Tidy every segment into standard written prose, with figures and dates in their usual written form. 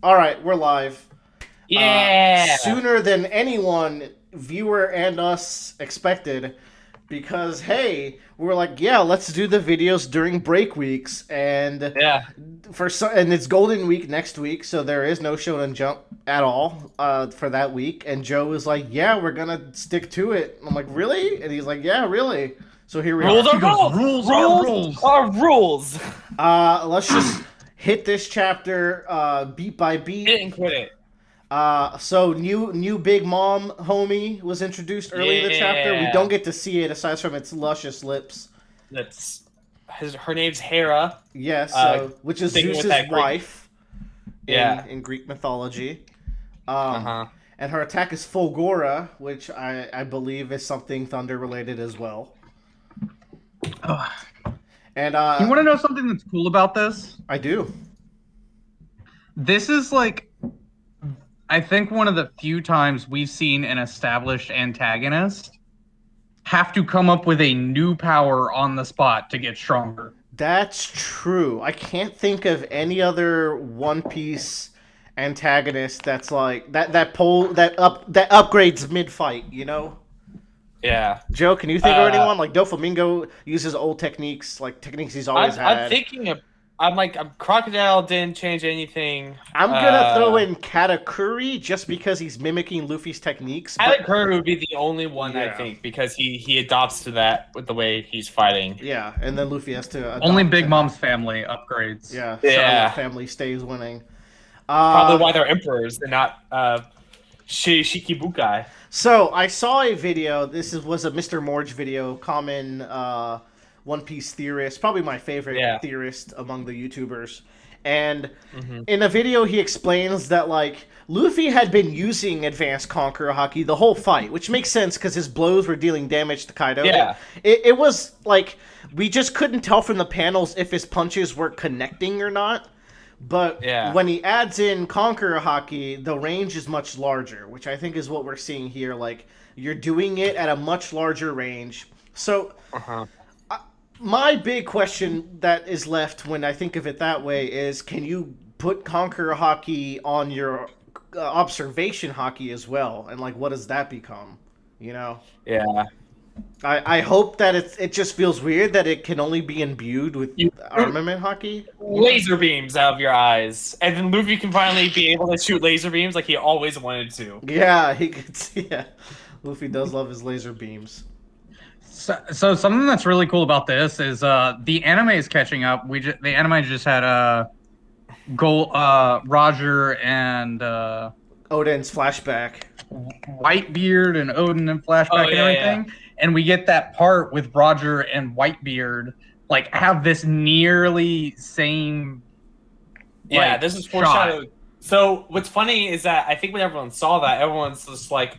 All right, we're live. Yeah. Sooner than anyone, viewer and us expected, because hey, we were like, yeah, let's do the videos during break weeks, and Yeah. and it's Golden Week next week, so there is no Shonen Jump at all for that week. And Joe was like, yeah, we're gonna stick to it. I'm like, really? And he's like, yeah, really. So here we Rules are. are He goes, rules. rules are Rules rules. are rules. Let's just hit this chapter beat by beat. Didn't quit it. So new big mom homie was introduced early in the chapter. We don't Yeah. get to see it aside from its luscious lips. That's her name's Hera. Yes, which is Sticking with Zeus's that Greek. wife Yeah. in Greek mythology. Uh-huh. And her attack is Fulgora, which I believe is something thunder related as well. Ugh. And You want to know something that's cool about this? I do. This is like, I think one of the few times we've seen an established antagonist have to come up with a new power on the spot to get stronger. That's true. I can't think of any other One Piece antagonist that's like that upgrades mid fight. You know. Yeah. Joe, can you think of anyone? Like Doflamingo uses old techniques, like techniques he's always had. I'm thinking of. I'm Crocodile didn't change anything. I'm gonna throw in Katakuri just because he's mimicking Luffy's techniques. But Katakuri would be the only one I Yeah. think because he adopts to that with the way he's fighting. yeah, and then Luffy has to Only adopt Big him. Mom's family upgrades. Yeah, Yeah. Charlotte family stays winning. Probably why they're emperors and not Shikibukai. So I saw a video. Was a Mr. Morge video, common One Piece theorist, probably my favorite Yeah. theorist among the YouTubers. And in a video, he explains that like Luffy had been using Advanced Conqueror Haki the whole fight, which makes sense because his blows were dealing damage to Kaido. Yeah. It was like we just couldn't tell from the panels if his punches were connecting or not. But Yeah. when he adds in Conqueror Haki, the range is much larger, which I think is what we're seeing here. Like, you're doing it at a much larger range. So, Uh-huh. my big question that is left when I think of it that way is can you put Conqueror Haki on your observation Haki as well? And, like, what does that become? You know? Yeah. I hope that it just feels weird that it can only be imbued with armament Haki. Laser beams out of your eyes, and then Luffy can finally be able to shoot laser beams like he always wanted to. Yeah, he could see. Yeah. Luffy does love his laser beams. So something that's really cool about this is the anime is catching up. The anime just had Roger and Odin's flashback. Whitebeard and Odin and flashback and yeah, everything. And we get that part with Roger and Whitebeard like have this nearly same Yeah, like, this is shot. foreshadowed. So what's funny is that I think when everyone saw that, everyone's just like,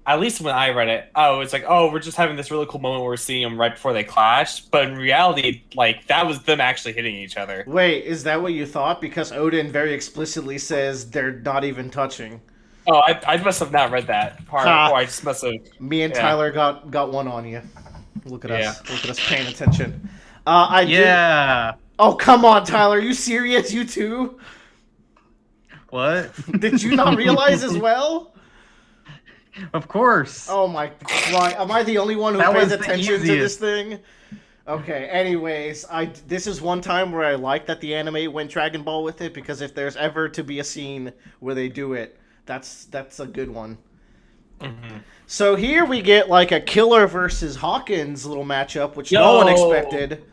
at least when I read it, it's like, oh, we're just having this really cool moment where we're seeing them right before they clash. But in reality, like that was them actually hitting each other. Wait, is that what you thought? Because Odin very explicitly says they're not even touching. Oh, I must have not read that part, Ha. or I just must have. Me and Yeah. Tyler got one on you. Look at Yeah. us. Look at us paying attention. I did. Yeah. Oh, come on, Tyler. Are you serious? You too? What? Did you not realize as well? Of course. Oh my Christ. Am I the only one who That pays was the attention to this easiest. thing? Okay, anyways, this is one time where I like that the anime went Dragon Ball with it, because if there's ever to be a scene where they do it, that's a good one. So here we get like a Killer versus Hawkins little matchup, which no one Yo. expected.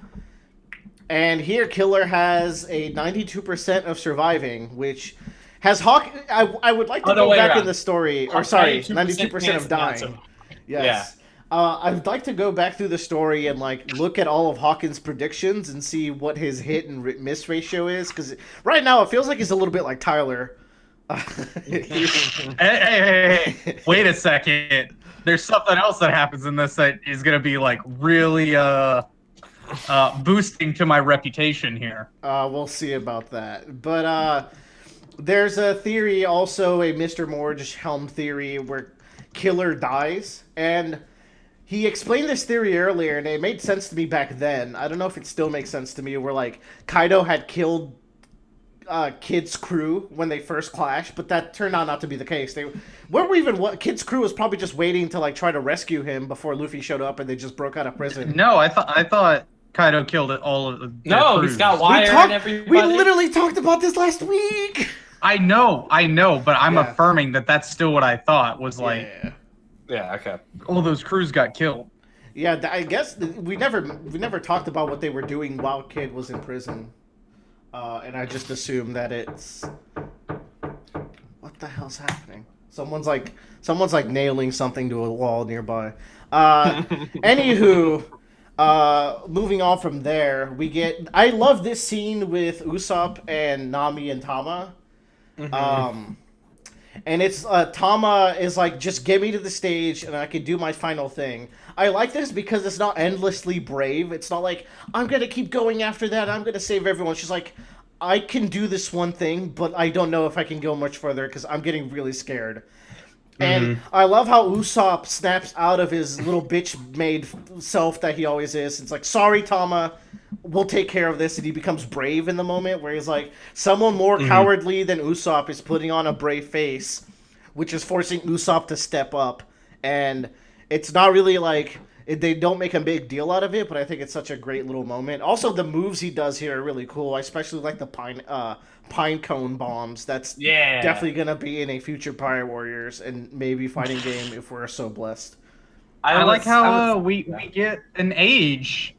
And here Killer has a 92% of surviving, which has I would like to Other go way back in around. the story, or sorry, 92% of chance dying. to- Yes. I'd like to go back through the story and like look at all of Hawkins' predictions and see what his hit and miss ratio is, because right now it feels like he's a little bit like Tyler. Hey. Wait a second. There's something else that happens in this that is gonna be like really boosting to my reputation here. We'll see about that. But there's a theory, also a Mr. Morge helm theory, where Killer dies, and he explained this theory earlier, and it made sense to me back then. I don't know if it still makes sense to me, where like Kaido had killed Kid's crew when they first clashed, but that turned out not to be the case. What Kid's crew was probably just waiting to like try to rescue him before Luffy showed up, and they just broke out of prison. No, I thought Kaido killed all of the No, crews. he's got wire and everybody. We literally talked about this last week. I know, but I'm affirming that that's still what I thought was like. Yeah. Okay. All those crews got killed. Yeah, I guess we never talked about what they were doing while Kid was in prison, and I just assumed that it's what the hell's happening? Someone's like nailing something to a wall nearby. Anywho, moving on from there, I love this scene with Usopp and Nami and Tama. And it's Tama is like, just get me to the stage and I can do my final thing. I like this because it's not endlessly brave. It's not like, I'm going to keep going after that. I'm going to save everyone. She's like, I can do this one thing, but I don't know if I can go much further because I'm getting really scared. And I love how Usopp snaps out of his little bitch-made self that he always is. It's like, sorry, Tama, we'll take care of this. And he becomes brave in the moment where he's like, someone more cowardly than Usopp is putting on a brave face, which is forcing Usopp to step up. And it's not really like, they don't make a big deal out of it, but I think it's such a great little moment. Also, the moves he does here are really cool. I especially like the pine cone bombs. That's definitely going to be in a future Pirate Warriors and maybe fighting game if we're so blessed. I like how we get an age.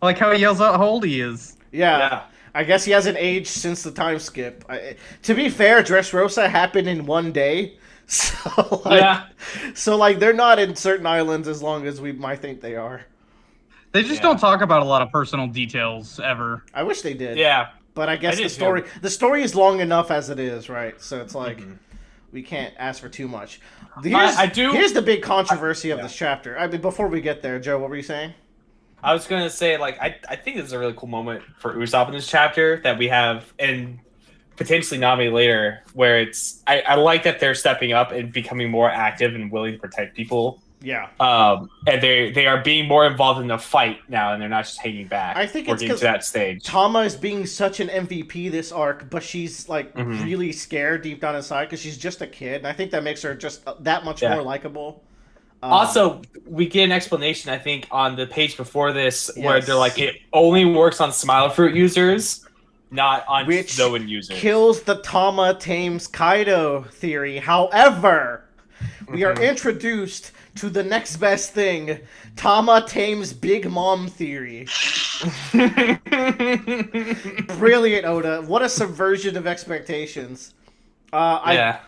I like how he yells out how old he is. Yeah. I guess he hasn't aged since the time skip. To be fair, Dressrosa happened in one day. So they're not in certain islands as long as we might think they are. They just don't talk about a lot of personal details ever. I wish they did. Yeah. But I guess the story is long enough as it is, right? So it's like we can't ask for too much. Here's the big controversy of this chapter. I mean, before we get there, Joe, what were you saying? I was gonna say, like, I think this is a really cool moment for Usopp in this chapter that we have, and potentially Nami later, where I like that they're stepping up and becoming more active and willing to protect people. Yeah. And they are being more involved in the fight now, and they're not just hanging back. I think it's getting to that stage. Tama is being such an MVP this arc, but she's like really scared deep down inside because she's just a kid, and I think that makes her just that much more likable. Also, we get an explanation, I think, on the page before this, where they're like, it only works on Smile Fruit users, not on Zoan users. Kills the Tama tames Kaido theory. However, we are introduced to the next best thing, Tama tames Big Mom theory. Brilliant, Oda. What a subversion of expectations. I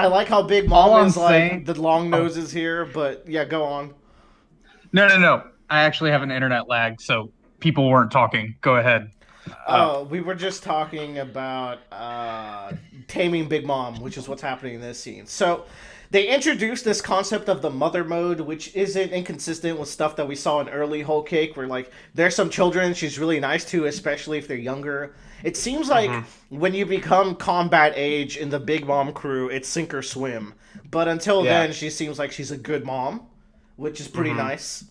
like how Big Mom is like the long noses here, but yeah, go on. No. I actually have an internet lag, so people weren't talking. Go ahead. We were just talking about taming Big Mom, which is what's happening in this scene. So they introduced this concept of the mother mode, which isn't inconsistent with stuff that we saw in early Whole Cake, where like there's some children she's really nice to, especially if they're younger. It seems like when you become combat age in the Big Mom crew, it's sink or swim. But until then, she seems like she's a good mom, which is pretty nice.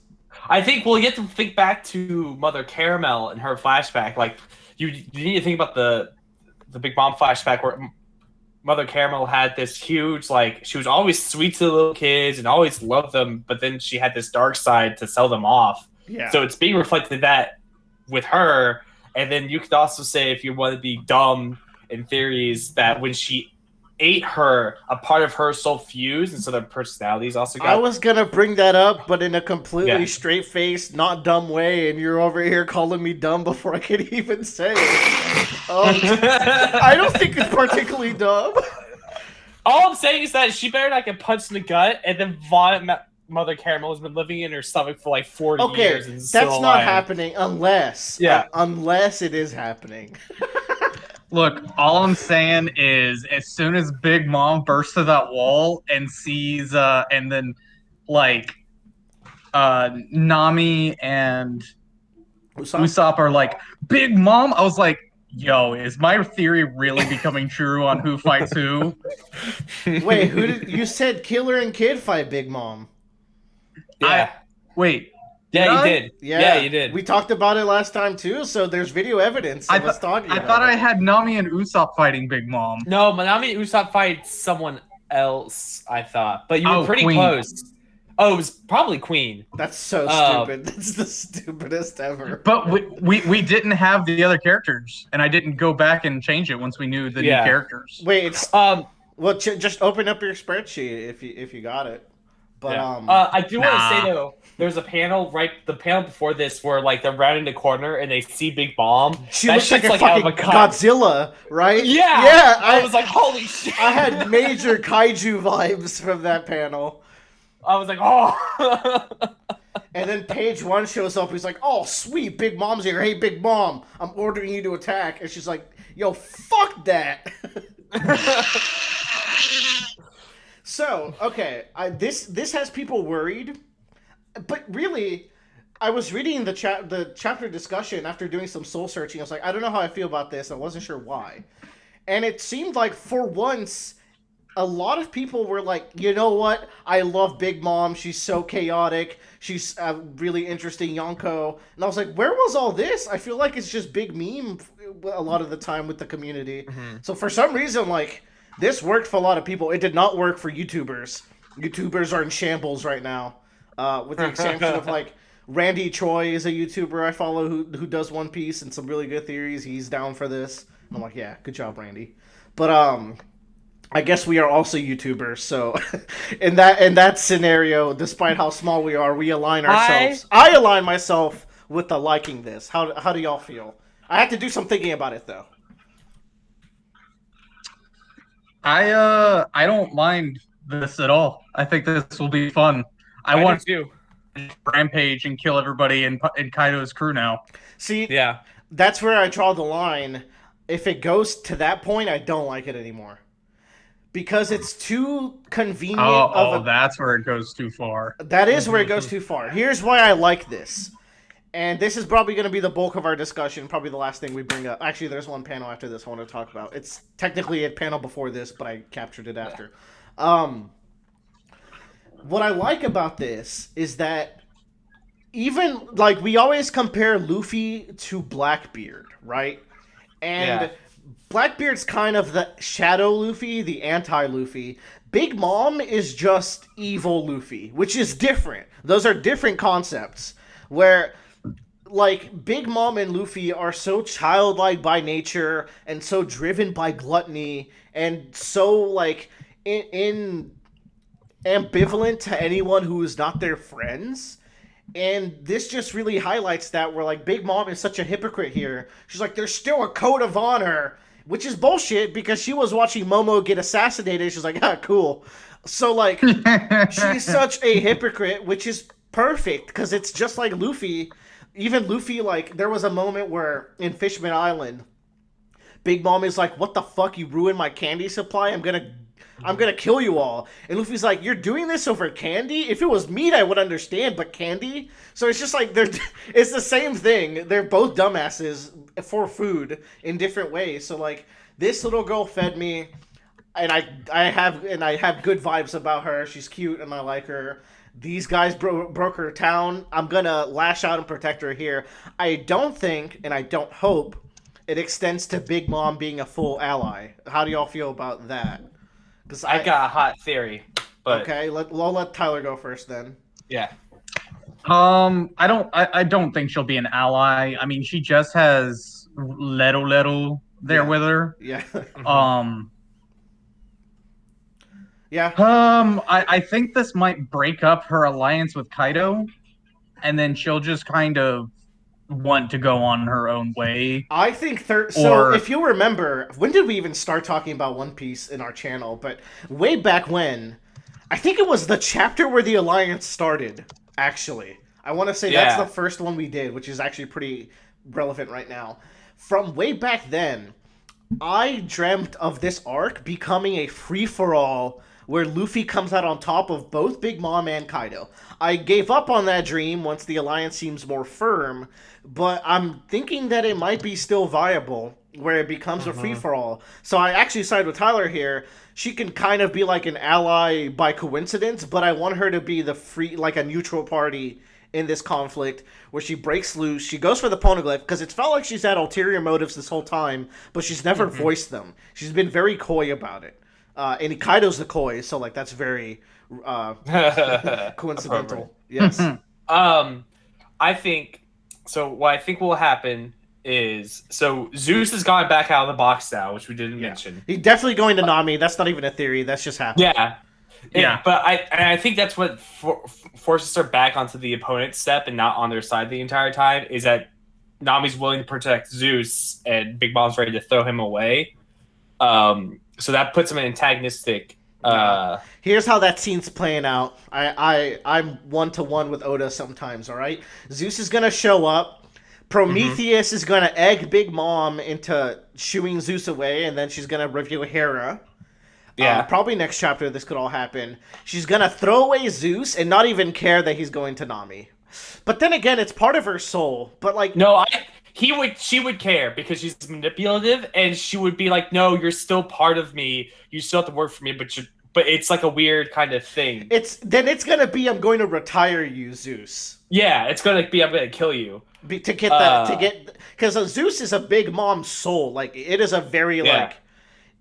I think, well, you have to think back to Mother Caramel and her flashback. Like, you need to think about the Big Mom flashback where Mother Caramel had this huge, like, she was always sweet to the little kids and always loved them, but then she had this dark side to sell them off. Yeah. So it's being reflected that with her. And then you could also say, if you want to be dumb in theories, that when she ate her, a part of her soul fused, and so their personalities also got... I was going to bring that up, but in a completely straight-faced, not dumb way, and you're over here calling me dumb before I can even say it. I don't think it's particularly dumb. All I'm saying is that she better not get punched in the gut and then vomit. Mother Caramel has been living in her stomach for like 40 years. And that's not happening unless it is happening. Look, all I'm saying is, as soon as Big Mom bursts through that wall and sees, and then like Nami and Usopp are like, Big Mom? I was like, yo, is my theory really becoming true on who fights who? Wait, you said Killer and Kid fight Big Mom? Yeah. Wait, Yeah, you I? did. Yeah, you did. We talked about it last time too, so there's video evidence of us talking I about thought it. I had Nami and Usopp fighting Big Mom. No, Manami Usopp fights someone else, I thought. But you were pretty Queen. close. Oh, it was probably Queen. That's so stupid. That's the stupidest ever. But we didn't have the other characters, and I didn't go back and change it once we knew the new characters. Wait, it's well, just open up your spreadsheet if you got it. But I do want to say though, there's a panel the panel before this where like they're rounding the corner and they see Big Mom. She that looks like shit's a fucking out of a cut. Godzilla, right? Yeah, yeah. I was like, holy shit! I had major kaiju vibes from that panel. I was like, oh. And then page 1 shows up. He's like, "Oh, sweet, Big Mom's here. Hey, Big Mom, I'm ordering you to attack." And she's like, "Yo, fuck that." So, okay, this has people worried, but really, I was reading the chapter discussion after doing some soul searching. I was like, I don't know how I feel about this. I wasn't sure why, and it seemed like for once, a lot of people were like, you know what? I love Big Mom. She's so chaotic. She's a really interesting Yonko. And I was like, where was all this? I feel like it's just big meme a lot of the time with the community. Mm-hmm. So for some reason, like, this worked for a lot of people. It did not work for YouTubers. YouTubers are in shambles right now. With the exception of, like, Randy Choi is a YouTuber I follow who does One Piece and some really good theories. He's down for this. And I'm like, yeah, good job, Randy. But, I guess we are also YouTubers, so in that scenario, despite how small we are, we align ourselves. I align myself with the liking this. How do y'all feel? I have to do some thinking about it though. I don't mind this at all. I think this will be fun. I want to rampage and kill everybody in Kaido's crew now. See, yeah, that's where I draw the line. If it goes to that point, I don't like it anymore. Because it's too convenient. That's where it goes too far. That is where it goes too far. Here's why I like this. And this is probably going to be the bulk of our discussion, probably the last thing we bring up. Actually, there's one panel after this I want to talk about. It's technically a panel before this, but I captured it after. What I like about this is that even, like, we always compare Luffy to Blackbeard, right? And Blackbeard's kind of the shadow Luffy, the anti-Luffy. Big Mom is just evil Luffy, which is different. Those are different concepts. Where, like, Big Mom and Luffy are so childlike by nature and so driven by gluttony and so, like, in ambivalent to anyone who is not their friends. And this just really highlights that, where, like, Big Mom is such a hypocrite here. She's like, there's still a code of honor, which is bullshit because she was watching Momo get assassinated. She's like, ah, cool. So, like, she's such a hypocrite, which is perfect because it's just like Luffy. Even Luffy, like, there was a moment where in Fishman Island, Big Mom is like, what the fuck, you ruined my candy supply? I'm gonna kill you all. And Luffy's like, you're doing this over candy? If it was meat, I would understand, but candy? So it's just like, it's the same thing. They're both dumbasses for food in different ways. So, like, this little girl fed me, and I have good vibes about her. She's cute, and I like her. These guys broke her town. I'm gonna lash out and protect her here. I don't think, and I don't hope, it extends to Big Mom being a full ally. How do y'all feel about that? Because I got a hot theory. But... Okay, I'll let Tyler go first then. Yeah. I don't think she'll be an ally. I mean, she just has Leru there with her. Yeah. I think this might break up her alliance with Kaido, and then she'll just kind of want to go on her own way. I think so if you remember, when did we even start talking about One Piece in our channel? But way back when, I think it was the chapter where the alliance started, actually. I want to say that's the first one we did, which is actually pretty relevant right now. From way back then, I dreamt of this arc becoming a free-for-all where Luffy comes out on top of both Big Mom and Kaido. I gave up on that dream once the alliance seems more firm, but I'm thinking that it might be still viable where it becomes a free-for-all. So I actually side with Tyler here. She can kind of be like an ally by coincidence, but I want her to be like a neutral party in this conflict where she breaks loose. She goes for the Poneglyph because it's felt like she's had ulterior motives this whole time, but she's never voiced them. She's been very coy about it. And Kaido's the coy, so like that's very coincidental. Yes. I think so. What I think will happen is Zeus has gone back out of the box now, which we didn't mention. He's definitely going to Nami. That's not even a theory. That's just happening. Yeah. But I think that's what forces her back onto the opponent's step and not on their side the entire time. Is that Nami's willing to protect Zeus and Big Mom's ready to throw him away. So that puts him in antagonistic. Here's how that scene's playing out. I'm 1-to-1 with Oda sometimes. All right, Zeus is gonna show up. Prometheus is gonna egg Big Mom into shooing Zeus away, and then she's gonna reveal Hera. Probably next chapter this could all happen. She's gonna throw away Zeus and not even care that he's going to Nami. But then again, it's part of her soul. But like, no, she would care because she's manipulative, and she would be like, "No, you're still part of me. You still have to work for me." But it's like a weird kind of thing. It's gonna be, I'm going to retire you, Zeus. Yeah, it's gonna be, I'm gonna kill you. Because Zeus is a Big Mom soul. Like, it is a very like.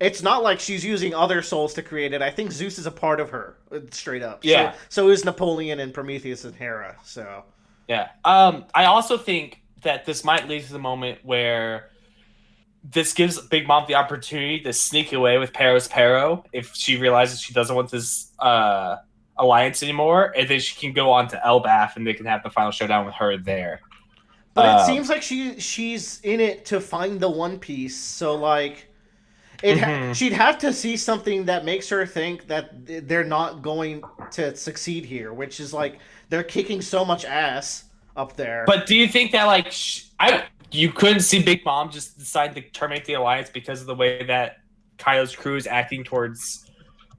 It's not like she's using other souls to create it. I think Zeus is a part of her, straight up. Yeah. So is Napoleon and Prometheus and Hera. So. Yeah. I also think that this might lead to the moment where this gives Big Mom the opportunity to sneak away with Pero's Pero if she realizes she doesn't want this alliance anymore, and then she can go on to Elbaf and they can have the final showdown with her there. But it seems like she's in it to find the One Piece, so like she'd have to see something that makes her think that they're not going to succeed here, which is like they're kicking so much ass up there. But do you think that like you couldn't see Big Mom just decide to terminate the alliance because of the way that Kaido's crew is acting towards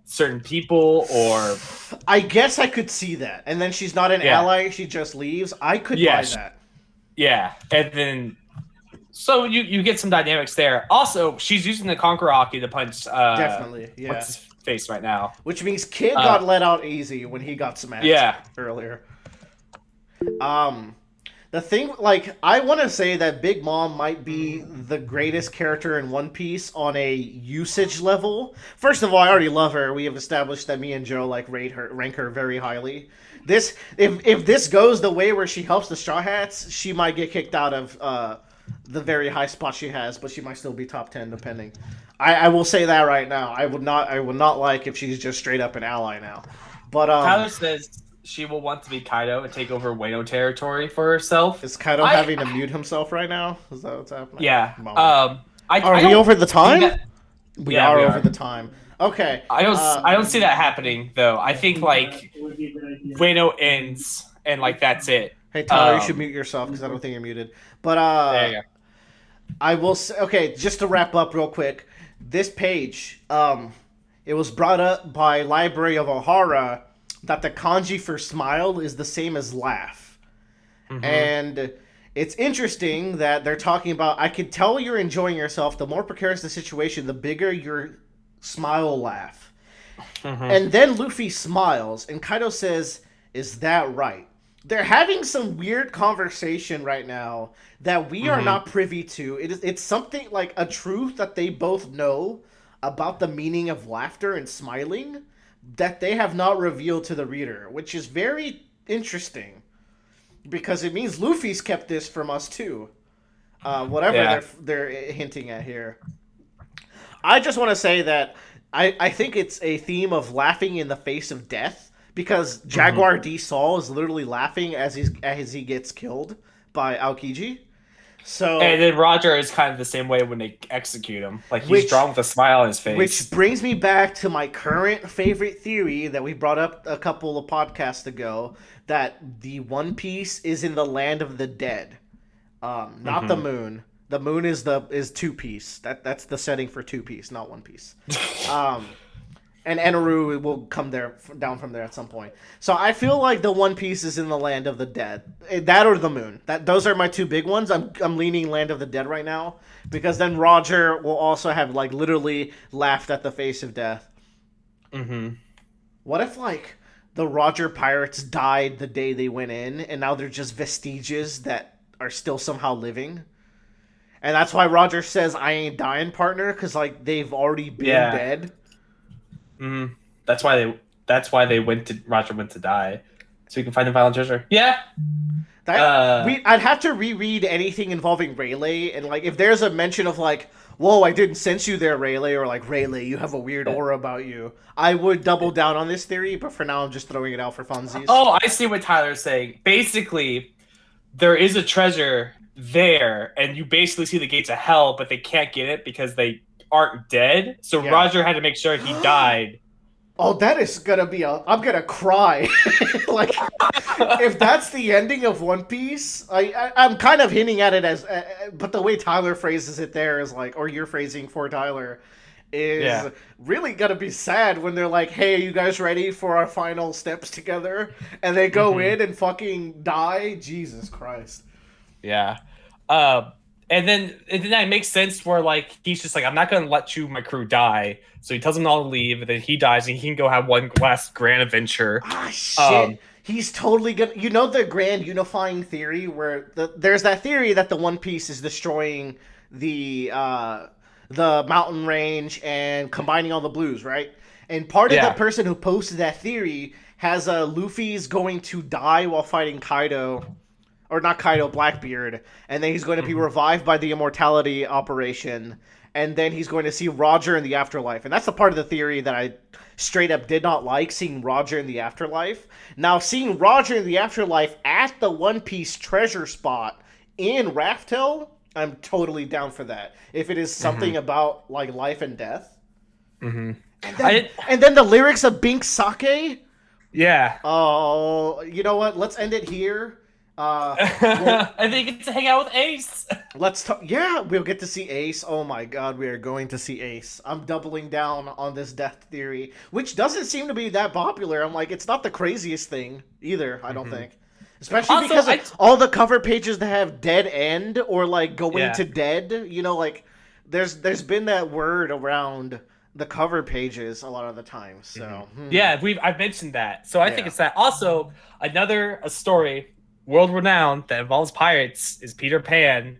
certain people? Or I guess I could see that, and then she's not an ally; she just leaves. I could buy that. Yeah, and then so you get some dynamics there. Also, she's using the Conqueror Haki to punch. Definitely, yeah. What's his face right now? Which means Kid got let out easy when he got smacked. Earlier. The thing, like, I want to say that Big Mom might be the greatest character in One Piece on a usage level. First of all, I already love her. We have established that me and Joe like rank her very highly. If this goes the way where she helps the Straw Hats, she might get kicked out of the very high spot she has, but she might still be top 10 depending. I will say that right now. I would not like if she's just straight up an ally now. But Tyler says she will want to be Kaido and take over Wano territory for herself. Is Kaido having to mute himself right now? Is that what's happening? Yeah. Are we over the time? We are over the time. Okay. I don't see that happening though. I think like Wano ends and like that's it. Hey Tyler, you should mute yourself because I don't think you're muted. But there you go. I will say, okay, just to wrap up real quick, this page, it was brought up by Library of Ohara that the kanji for smile is the same as laugh. And it's interesting that they're talking about, I could tell you're enjoying yourself. The more precarious the situation, the bigger your smile laugh. And then Luffy smiles, and Kaido says, "Is that right?" They're having some weird conversation right now that we are not privy to. It's something like a truth that they both know about the meaning of laughter and smiling that they have not revealed to the reader, which is very interesting because it means Luffy's kept this from us too. Whatever they're hinting at here. I just want to say that I think it's a theme of laughing in the face of death. Because Jaguar D. Saul is literally laughing as he gets killed by Aokiji. So, and then Roger is kind of the same way when they execute him. Like, he's drawn with a smile on his face. Which brings me back to my current favorite theory that we brought up a couple of podcasts ago, that the One Piece is in the land of the dead. Not the moon. The moon is Two Piece. That's the setting for Two Piece, not One Piece. And Eneru will come down from there at some point. So I feel like the One Piece is in the land of the dead. That or the moon. Those are my two big ones. I'm leaning land of the dead right now. Because then Roger will also have like literally laughed at the face of death. What if like the Roger pirates died the day they went in, and now they're just vestiges that are still somehow living. And that's why Roger says, "I ain't dying, partner," because like they've already been dead. Mm-hmm. That's why Roger went to die, so he can find the final treasure. Yeah. I'd have to reread anything involving Rayleigh, and like if there's a mention of like, "Whoa, I didn't sense you there, Rayleigh," or like, "Rayleigh, you have a weird aura about you," I would double down on this theory. But for now, I'm just throwing it out for funsies. Oh, I see what Tyler's saying. Basically, there is a treasure there, and you basically see the gates of hell, but they can't get it because they aren't dead. So Roger had to make sure he died. Oh, that is gonna be I'm gonna cry. Like, if that's the ending of One Piece, I'm kind of hinting at it as, but the way Tyler phrases it there is like, or you're phrasing for Tyler, is really gonna be sad when they're like, "Hey, are you guys ready for our final steps together?" And they go in and fucking die. Jesus Christ. Yeah. And then it makes sense where like he's just like, "I'm not gonna let my crew die." So he tells them all to leave, and then he dies, and he can go have one last grand adventure. Ah, shit. He's totally gonna. You know the grand unifying theory where there's that theory that the One Piece is destroying the mountain range and combining all the blues, right? And part of the person who posted that theory has Luffy's going to die while fighting Kaido. Or not Kaido, Blackbeard, and then he's going to be revived by the immortality operation, and then he's going to see Roger in the afterlife. And that's the part of the theory that I straight up did not like, seeing Roger in the afterlife. Now, seeing Roger in the afterlife at the One Piece treasure spot in Raftel, I'm totally down for that. If it is something about like life and death. And then the lyrics of Bink Sake. Yeah. Oh, you know what? Let's end it here. I think get to hang out with Ace. Let's talk. Yeah, we'll get to see Ace. Oh my god, we are going to see Ace. I'm doubling down on this death theory, which doesn't seem to be that popular. I'm like, it's not the craziest thing either. I don't think, especially also, because of all the cover pages that have dead end or like going to dead. You know, like there's been that word around the cover pages a lot of the time. So yeah, I've mentioned that. So I think it's that. Also, a story. World renowned that involves pirates is Peter Pan,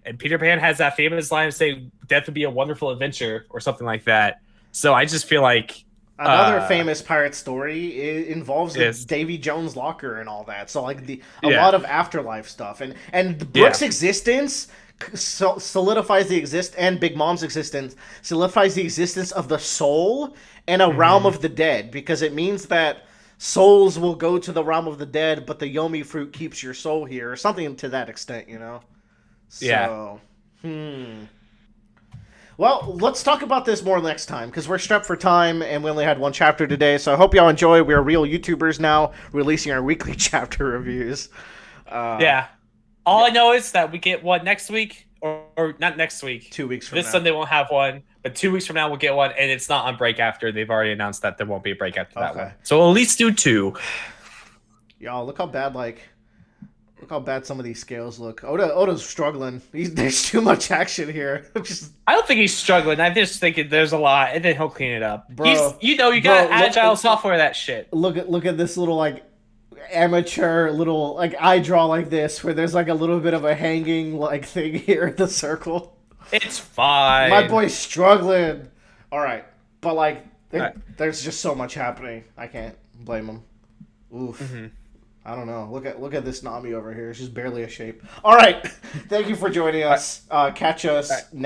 and Peter Pan has that famous line of saying "Death would be a wonderful adventure" or something like that. So I just feel like another famous pirate story involves the Davy Jones locker and all that. So like a lot of afterlife stuff, and Brooks' existence solidifies and Big Mom's existence solidifies the existence of the soul and a realm of the dead, because it means that souls will go to the realm of the dead, but the Yomi fruit keeps your soul here, or something to that extent, you know? So, Well, let's talk about this more next time, because we're strapped for time, and we only had one chapter today, so I hope y'all enjoy. We're real YouTubers now, releasing our weekly chapter reviews. All I know is that we get one next week, or not next week. 2 weeks from now. This Sunday won't have one. But 2 weeks from now, we'll get one, and it's not on break after. They've already announced that there won't be a break after that one. So we'll at least do 2. Y'all, look how bad some of these scales look. Oda's struggling. There's too much action here. I don't think he's struggling. I just think there's a lot, and then he'll clean it up. Bro, you got agile software, that shit. Look at this little, like, amateur little, like, eye draw like this, where there's, like, a little bit of a hanging, like, thing here in the circle. It's fine. My boy's struggling. All right. But, like, there's just so much happening. I can't blame him. Oof. I don't know. Look at this Nami over here. She's barely a shape. All right. Thank you for joining us. Catch us next